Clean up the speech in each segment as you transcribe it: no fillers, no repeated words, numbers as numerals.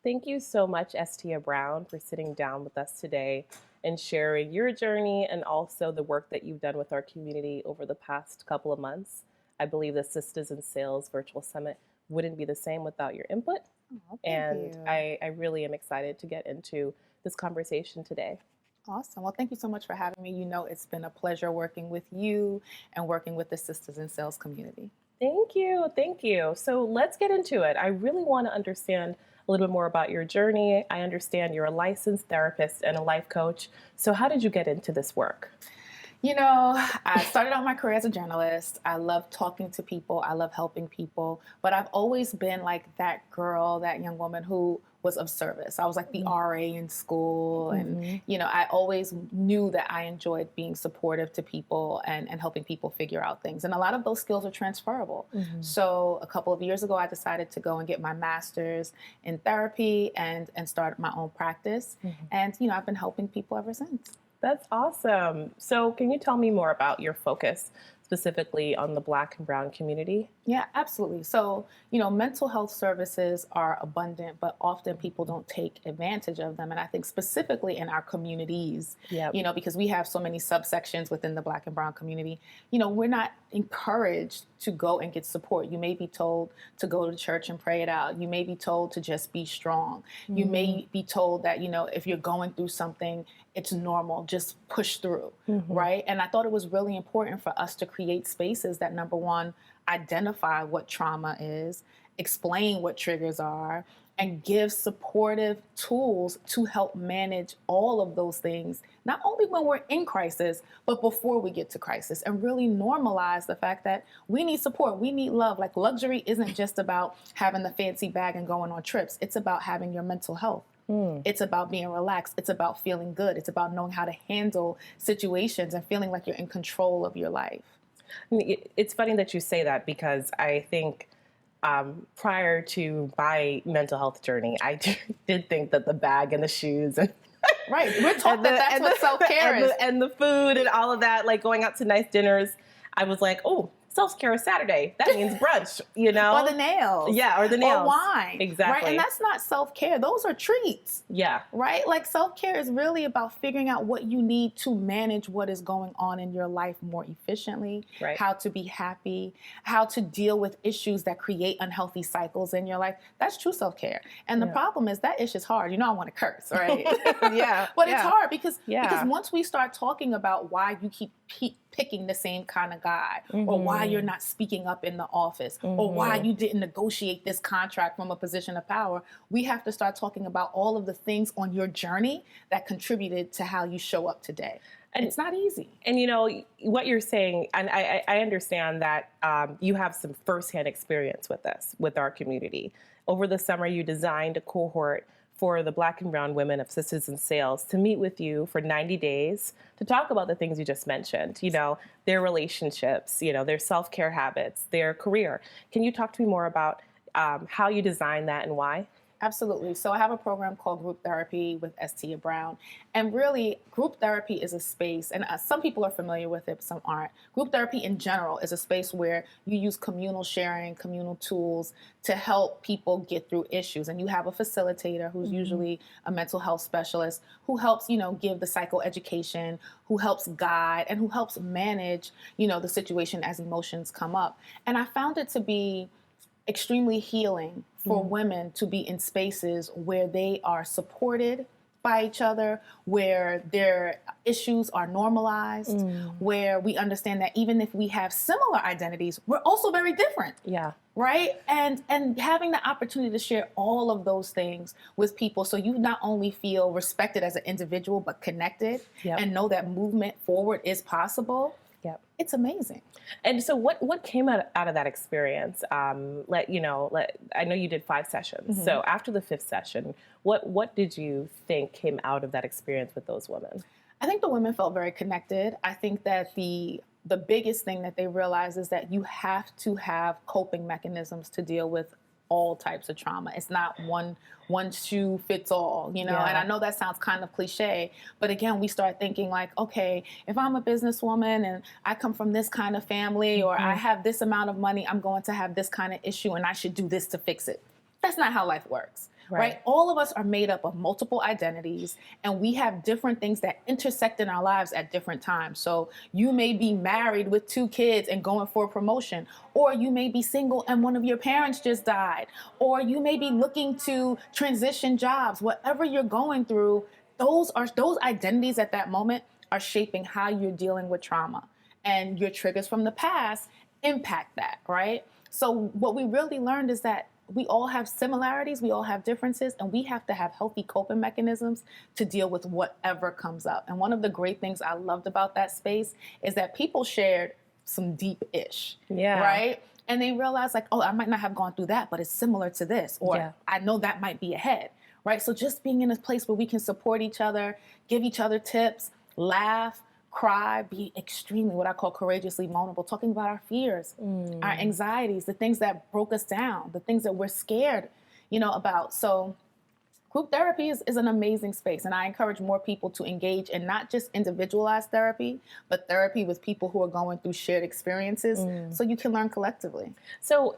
Thank you so much, Estia Brown, for sitting down with us today and sharing your journey and also the work that you've done with our community over the past couple of months. I believe the Sistas in Sales Virtual Summit wouldn't be the same without your input. Oh, thank And you. I really am excited to get into this conversation today. Awesome. Well, thank you so much for having me. You know, it's been a pleasure working with you and working with the Sisters in Sales community. Thank you. Thank you. So let's get into it. I really want to understand a little bit more about your journey. I understand you're a licensed therapist and a life coach. So, how did you get into this work? You know, I started out my career as a journalist. I love talking to people. I love helping people. But I've always been like that girl, that young woman who was of service. I was like the RA in school. And, you know, I always knew that I enjoyed being supportive to people and helping people figure out things. And a lot of those skills are transferable. So a couple of years ago, I decided to go and get my master's in therapy and start my own practice. And, you know, I've been helping people ever since. That's awesome. So, can you tell me more about your focus specifically on the Black and Brown community? Yeah, absolutely. So, you know, mental health services are abundant, but often people don't take advantage of them. And I think specifically in our communities, Yep. you know, because we have so many subsections within the Black and Brown community, you know, we're not encouraged to go and get support. You may be told to go to church and pray it out. You may be told to just be strong. You may be told that, you know, if you're going through something, it's normal, just push through, right? And I thought it was really important for us to create spaces that, number one, identify what trauma is, explain what triggers are, and give supportive tools to help manage all of those things, not only when we're in crisis, but before we get to crisis, and really normalize the fact that we need support, we need love. Like, luxury isn't just about having the fancy bag and going on trips. It's about having your mental health. It's about being relaxed. It's about feeling good. It's about knowing how to handle situations and feeling like you're in control of your life. It's funny that you say that because I think prior to my mental health journey, I did think that the bag and the shoes and Right. We're taught that that's what self-care is. and the food and all of that, like going out to nice dinners, I was like, oh, self-care is Saturday. That means brunch, you know? Or the nails. Yeah, or the nails. Or wine. Exactly. Right? And that's not self-care. Those are treats. Yeah. Right? Like, self-care is really about figuring out what you need to manage what is going on in your life more efficiently, Right. how to be happy, how to deal with issues that create unhealthy cycles in your life. That's true self-care. And the problem is that ish is hard. You know, I want to curse, right? Yeah. But it's hard because Yeah. once we start talking about why you keep picking the same kind of guy, or why you're not speaking up in the office, or why you didn't negotiate this contract from a position of power, we have to start talking about all of the things on your journey that contributed to how you show up today. And it's not easy. And you know what you're saying, and I understand that you have some firsthand experience with this, with our community. Over the summer, you designed a cohort for the Black and Brown women of Sisters in Sales to meet with you for 90 days to talk about the things you just mentioned, you know, their relationships, you know, their self-care habits, their career. Can you talk to me more about how you designed that and why? Absolutely. So I have a program called Group Therapy with Estia Brown. And really, group therapy is a space, and some people are familiar with it, but some aren't. Group therapy in general is a space where you use communal sharing, communal tools to help people get through issues. And you have a facilitator who's usually a mental health specialist who helps, you know, give the psychoeducation, who helps guide, and who helps manage, you know, the situation as emotions come up. And I found it to be extremely healing for women to be in spaces where they are supported by each other, where their issues are normalized, where we understand that even if we have similar identities, we're also very different. Yeah. Right? And having the opportunity to share all of those things with people, so you not only feel respected as an individual, but connected, Yep. and know that movement forward is possible. Yep. It's amazing. And so what came out of that experience? I know you did 5 sessions. So after the 5th session, what did you think came out of that experience with those women? I think the women felt very connected. I think that the biggest thing that they realized is that you have to have coping mechanisms to deal with all types of trauma. It's not one shoe fits all, you know? Yeah. And I know that sounds kind of cliche, but again, we start thinking like, okay, if I'm a businesswoman and I come from this kind of family, or I have this amount of money, I'm going to have this kind of issue and I should do this to fix it. That's not how life works. Right? All of us are made up of multiple identities, and we have different things that intersect in our lives at different times. So you may be married with 2 kids and going for a promotion, or you may be single and one of your parents just died, or you may be looking to transition jobs. Whatever you're going through, those identities at that moment are shaping how you're dealing with trauma, and your triggers from the past impact that, right? So what we really learned is that we all have similarities, we all have differences, and we have to have healthy coping mechanisms to deal with whatever comes up. And one of the great things I loved about that space is that people shared some deep-ish, right? And they realized like, oh, I might not have gone through that, but it's similar to this, or I know that might be ahead, right? So just being in a place where we can support each other, give each other tips, laugh, cry, be extremely what I call courageously vulnerable, talking about our fears, our anxieties, the things that broke us down, the things that we're scared, about. So group therapy is an amazing space. And I encourage more people to engage in not just individualized therapy, but therapy with people who are going through shared experiences so you can learn collectively. So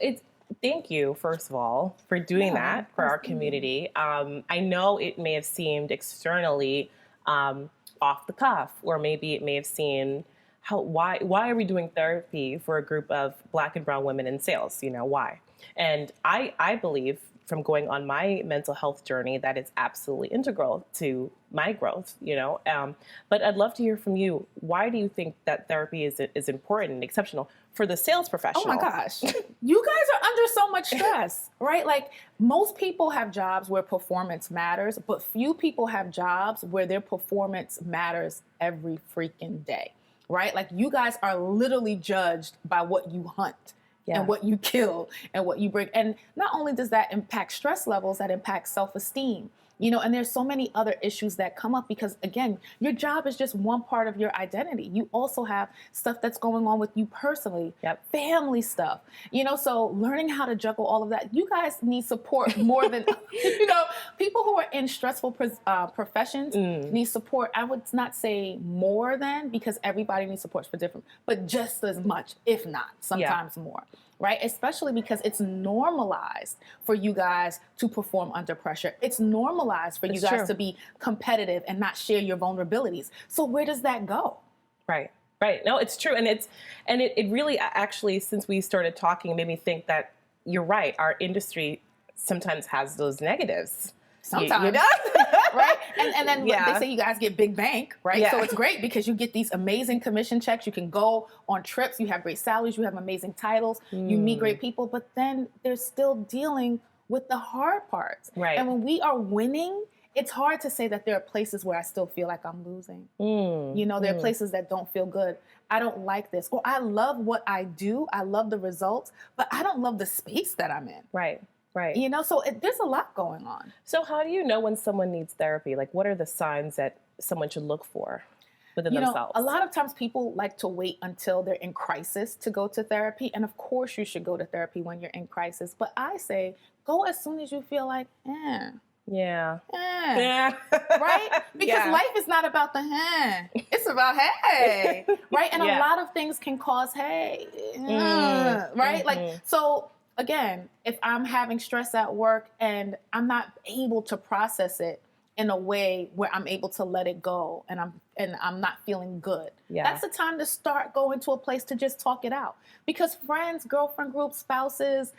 thank you, first of all, for doing that for our community. I know it may have seemed externally off the cuff, or maybe it may have seemed why are we doing therapy for a group of Black and brown women in sales? Why? And I believe, from going on my mental health journey, that it's absolutely integral to my growth, but I'd love to hear from you. Why do you think that therapy is important and exceptional for the sales professional? Oh my gosh. You guys are under so much stress, right? Like, most people have jobs where performance matters, but few people have jobs where their performance matters every freaking day, right? Like, you guys are literally judged by what you hunt. And what you kill and what you bring. And not only does that impact stress levels, that impacts self-esteem, and there's so many other issues that come up because, again, your job is just one part of your identity. You also have stuff that's going on with you personally, family stuff, so learning how to juggle all of that. You guys need support more than, people who are in stressful professions need support. I would not say more than, because everybody needs support for different, but just as much, if not sometimes more. Right? Especially because it's normalized for you guys to perform under pressure. It's normalized for you guys to be competitive and not share your vulnerabilities. So where does that go? Right. No, it's true. And it really actually, since we started talking, made me think that you're right. Our industry sometimes has those negatives. Sometimes. Right? And then they say you guys get big bank, right? So it's great because you get these amazing commission checks. You can go on trips. You have great salaries. You have amazing titles. You meet great people. But then they're still dealing with the hard parts. Right. And when we are winning, it's hard to say that there are places where I still feel like I'm losing. There are places that don't feel good. I don't like this. Or I love what I do. I love the results. But I don't love the space that I'm in. Right. So there's a lot going on. So how do you know when someone needs therapy? Like, what are the signs that someone should look for within themselves? A lot of times people like to wait until they're in crisis to go to therapy. And of course you should go to therapy when you're in crisis. But I say, go as soon as you feel like, right? Because life is not about the it's about hey, right? And a lot of things can cause hey, right? Like, so again, if I'm having stress at work and I'm not able to process it in a way where I'm able to let it go and I'm not feeling good, that's the time to start going to a place to just talk it out. Because friends, girlfriend groups, spouses,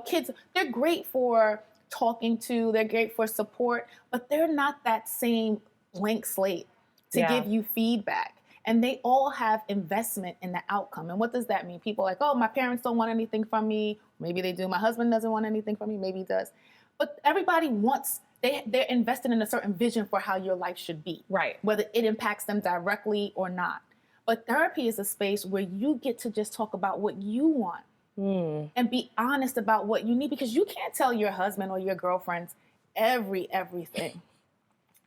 kids, they're great for talking to, they're great for support, but they're not that same blank slate to give you feedback. And they all have investment in the outcome. And what does that mean? People are like, oh, my parents don't want anything from me. Maybe they do. My husband doesn't want anything from me. Maybe he does. But everybody wants, they're invested in a certain vision for how your life should be. Right. Whether it impacts them directly or not. But therapy is a space where you get to just talk about what you want and be honest about what you need. Because you can't tell your husband or your girlfriends everything.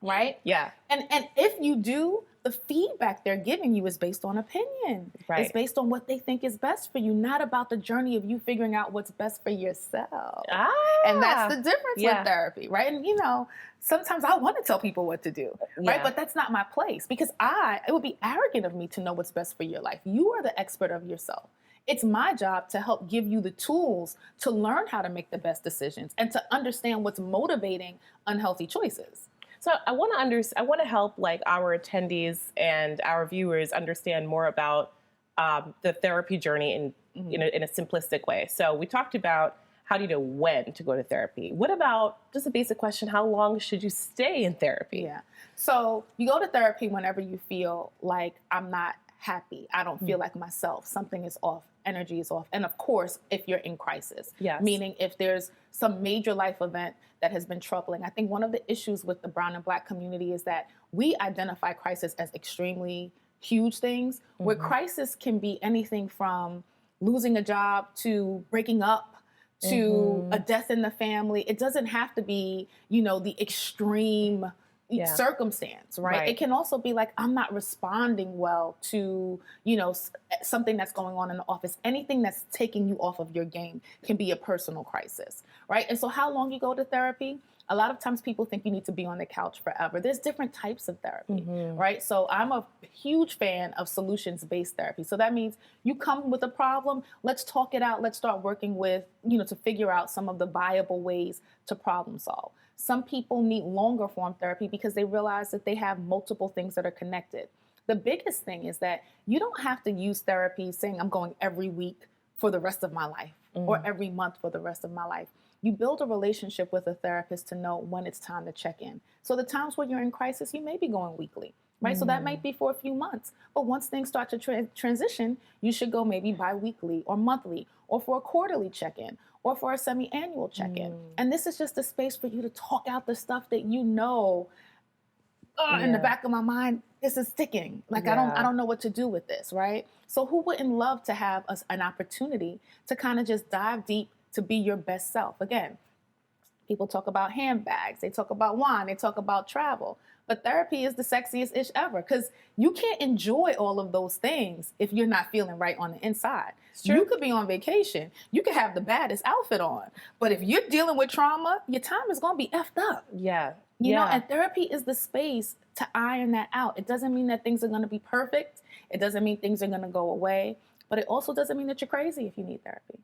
Right? Yeah. And if you do, the feedback they're giving you is based on opinion. Right. It's based on what they think is best for you, not about the journey of you figuring out what's best for yourself. And that's the difference with therapy, right? And, sometimes I want to tell people what to do, right? But that's not my place because it would be arrogant of me to know what's best for your life. You are the expert of yourself. It's my job to help give you the tools to learn how to make the best decisions and to understand what's motivating unhealthy choices. So I want to help like our attendees and our viewers understand more about the therapy journey in a simplistic way. So we talked about how do you know when to go to therapy. What about just a basic question? How long should you stay in therapy? Yeah. So you go to therapy whenever you feel like I'm not happy. I don't feel like myself. Something is off. Energy is off. And of course, if you're in crisis, Yes. Meaning if there's some major life event that has been troubling. I think one of the issues with the brown and black community is that we identify crisis as extremely huge things, where crisis can be anything from losing a job to breaking up to a death in the family. It doesn't have to be, the extreme circumstance, right? It can also be like, I'm not responding well to, something that's going on in the office. Anything that's taking you off of your game can be a personal crisis, right? And so how long you go to therapy? A lot of times people think you need to be on the couch forever. There's different types of therapy, right? So I'm a huge fan of solutions-based therapy. So that means you come with a problem, let's talk it out. Let's start working with, to figure out some of the viable ways to problem solve. Some people need longer form therapy because they realize that they have multiple things that are connected. The biggest thing is that you don't have to use therapy saying I'm going every week for the rest of my life or every month for the rest of my life. You build a relationship with a therapist to know when it's time to check in. So the times when you're in crisis, you may be going weekly, right? So that might be for a few months. But once things start to transition, you should go maybe bi-weekly or monthly or for a quarterly check-in or for a semi-annual check-in. And this is just a space for you to talk out the stuff that in the back of my mind, this is sticking. Like, I don't know what to do with this, right? So who wouldn't love to have an opportunity to kind of just dive deep to be your best self? Again, people talk about handbags, they talk about wine, they talk about travel, but therapy is the sexiest ish ever because you can't enjoy all of those things if you're not feeling right on the inside. You could be on vacation, you could have the baddest outfit on, but if you're dealing with trauma, your time is going to be effed up. You know, and therapy is the space to iron that out. It doesn't mean that things are going to be perfect. It doesn't mean things are going to go away. But it also doesn't mean that you're crazy if you need therapy.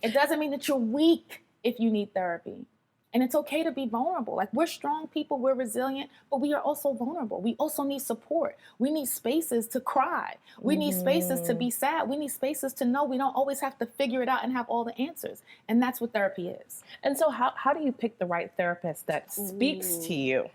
It doesn't mean that you're weak if you need therapy. And it's okay to be vulnerable. Like, we're strong people, we're resilient, but we are also vulnerable. We also need support. We need spaces to cry. We need spaces to be sad. We need spaces to know we don't always have to figure it out and have all the answers. And that's what therapy is. And so how do you pick the right therapist that speaks to you?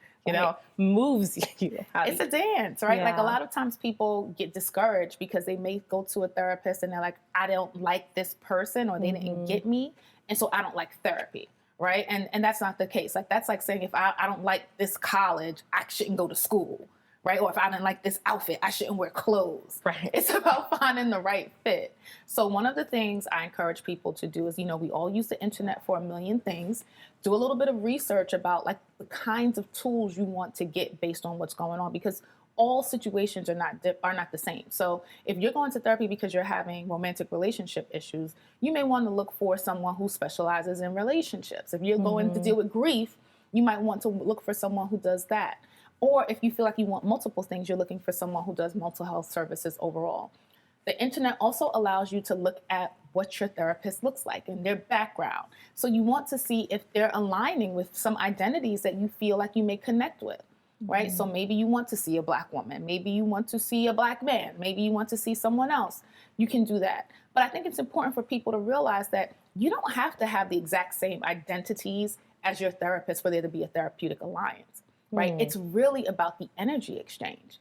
Moves you. It's a dance, right? Like, a lot of times people get discouraged because they may go to a therapist and they're like, I don't like this person, or they didn't get me, and so I don't like therapy, right? And that's not the case. Like, that's like saying if I don't like this college, I shouldn't go to school, right? Or if I didn't like this outfit, I shouldn't wear clothes. Right. It's about finding the right fit. So one of the things I encourage people to do is, we all use the internet for a million things. Do a little bit of research about like the kinds of tools you want to get based on what's going on, because all situations are not the same. So if you're going to therapy because you're having romantic relationship issues, you may want to look for someone who specializes in relationships. If you're going to deal with grief, you might want to look for someone who does that. Or if you feel like you want multiple things, you're looking for someone who does mental health services overall. The internet also allows you to look at what your therapist looks like and their background. So you want to see if they're aligning with some identities that you feel like you may connect with, right? So maybe you want to see a Black woman. Maybe you want to see a Black man. Maybe you want to see someone else. You can do that. But I think it's important for people to realize that you don't have to have the exact same identities as your therapist for there to be a therapeutic alliance, right? It's really about the energy exchange.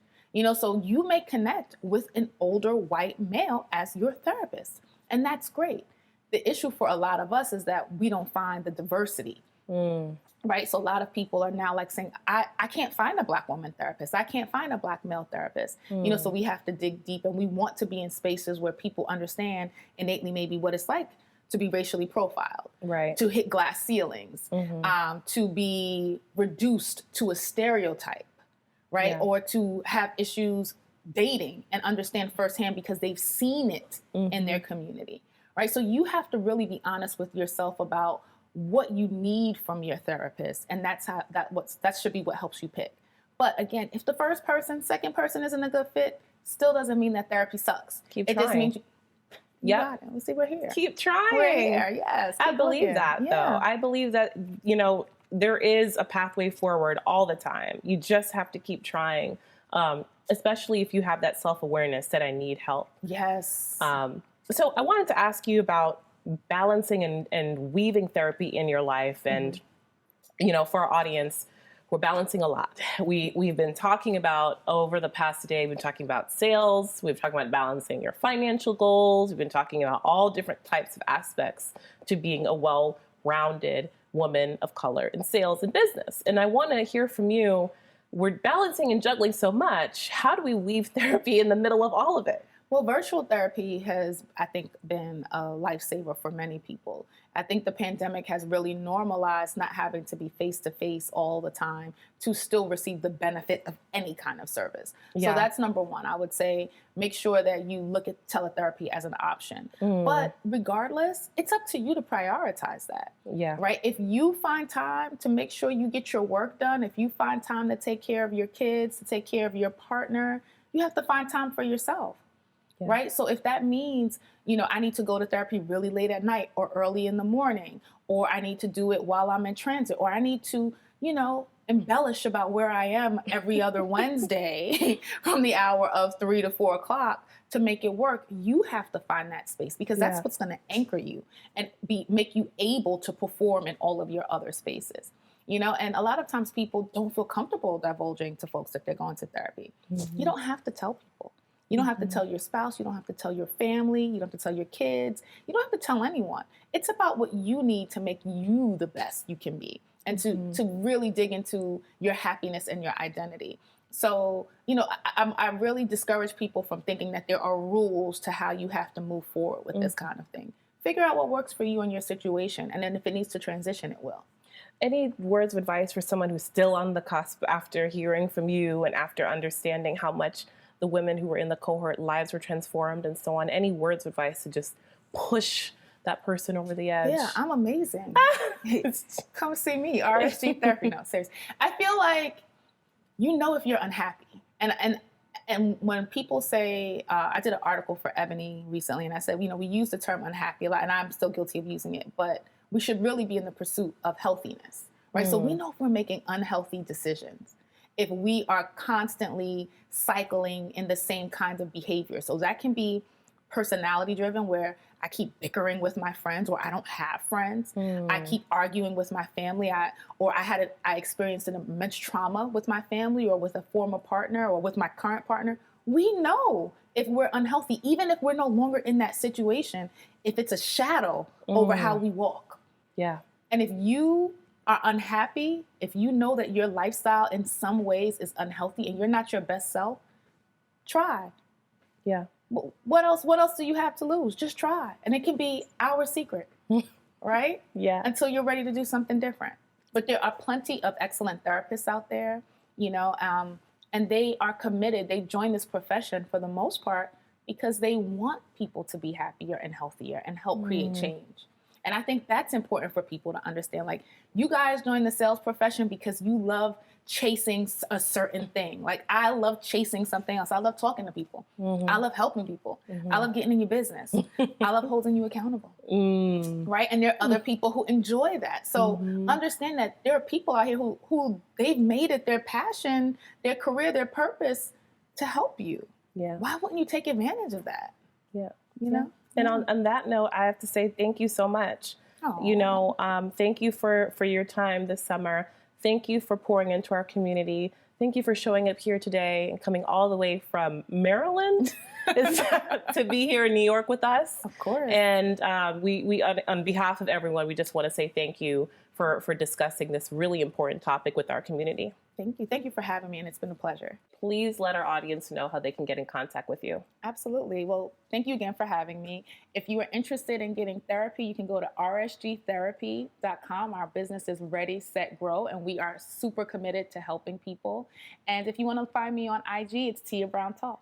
So you may connect with an older white male as your therapist, and that's great. The issue for a lot of us is that we don't find the diversity, right? So a lot of people are now like saying, I can't find a Black woman therapist. I can't find a Black male therapist. So we have to dig deep, and we want to be in spaces where people understand innately maybe what it's like to be racially profiled, right? To hit glass ceilings, to be reduced to a stereotype, right? Yeah. Or to have issues dating and understand firsthand because they've seen it in their community, right? So you have to really be honest with yourself about what you need from your therapist, and that should be what helps you pick. But again, if the first person, second person isn't a good fit, still doesn't mean that therapy sucks. Keep it trying. just means You Yep. got it. We see we're here. Keep trying. We're here. Yes. I keep believe looking. that, Yeah. though. I believe that, there is a pathway forward all the time. You just have to keep trying, especially if you have that self-awareness that I need help. Yes. So I wanted to ask you about balancing and weaving therapy in your life. And, for our audience, we're balancing a lot. We've been talking about, over the past day, we've been talking about sales. We've talked about balancing your financial goals. We've been talking about all different types of aspects to being a well-rounded woman of color in sales and business. And I want to hear from you. We're balancing and juggling so much. How do we weave therapy in the middle of all of it? Well, virtual therapy has, I think, been a lifesaver for many people. I think the pandemic has really normalized not having to be face-to-face all the time to still receive the benefit of any kind of service. Yeah. So that's number one. I would say make sure that you look at teletherapy as an option. But regardless, it's up to you to prioritize that. Yeah. Right? If you find time to make sure you get your work done, if you find time to take care of your kids, to take care of your partner, you have to find time for yourself. Yeah. Right? So if that means, I need to go to therapy really late at night or early in the morning, or I need to do it while I'm in transit, or I need to, embellish about where I am every other Wednesday from the hour of 3 to 4 o'clock to make it work, you have to find that space, because that's what's going to anchor you and make you able to perform in all of your other spaces. And a lot of times people don't feel comfortable divulging to folks that they're going to therapy. You don't have to tell people. You don't have to tell your spouse. You don't have to tell your family. You don't have to tell your kids. You don't have to tell anyone. It's about what you need to make you the best you can be, and to really dig into your happiness and your identity. So, I really discourage people from thinking that there are rules to how you have to move forward with this kind of thing. Figure out what works for you and your situation, and then if it needs to transition, it will. Any words of advice for someone who's still on the cusp after hearing from you and after understanding how much the women who were in the cohort lives were transformed and so on? Any words of advice to just push that person over the edge? Yeah, I'm amazing. Come see me, RSG therapy. No, seriously. I feel like if you're unhappy. And when people say, I did an article for Ebony recently, and I said, we use the term unhappy a lot, and I'm still guilty of using it, but we should really be in the pursuit of healthiness, right? So we know if we're making unhealthy decisions, if we are constantly cycling in the same kinds of behavior. So that can be personality driven, where I keep bickering with my friends, or I don't have friends. I keep arguing with my family. I experienced an immense trauma with my family, or with a former partner, or with my current partner. We know if we're unhealthy, even if we're no longer in that situation, if it's a shadow over how we walk. Yeah. And if you are unhappy, if you know that your lifestyle in some ways is unhealthy and you're not your best self, try. Yeah. What else do you have to lose? Just try. And it can be our secret, right? Yeah. Until you're ready to do something different. But there are plenty of excellent therapists out there, and they are committed. They join this profession for the most part because they want people to be happier and healthier and help create change. And I think that's important for people to understand. Like, you guys join the sales profession because you love chasing a certain thing. Like, I love chasing something else. I love talking to people. I love helping people. I love getting in your business. I love holding you accountable. Right? And there are other people who enjoy that. So understand that there are people out here who they've made it their passion, their career, their purpose to help you. Yeah. Why wouldn't you take advantage of that? Yeah. You know? And on that note, I have to say thank you so much. Aww. Thank you for your time this summer. Thank you for pouring into our community. Thank you for showing up here today and coming all the way from Maryland to be here in New York with us. Of course. And we on behalf of everyone, we just want to say thank you for discussing this really important topic with our community. Thank you. Thank you for having me, and it's been a pleasure. Please let our audience know how they can get in contact with you. Absolutely. Well, thank you again for having me. If you are interested in getting therapy, you can go to rsgtherapy.com. Our business is Ready, Set, Grow, and we are super committed to helping people. And if you want to find me on IG, it's Tia Brown Talk.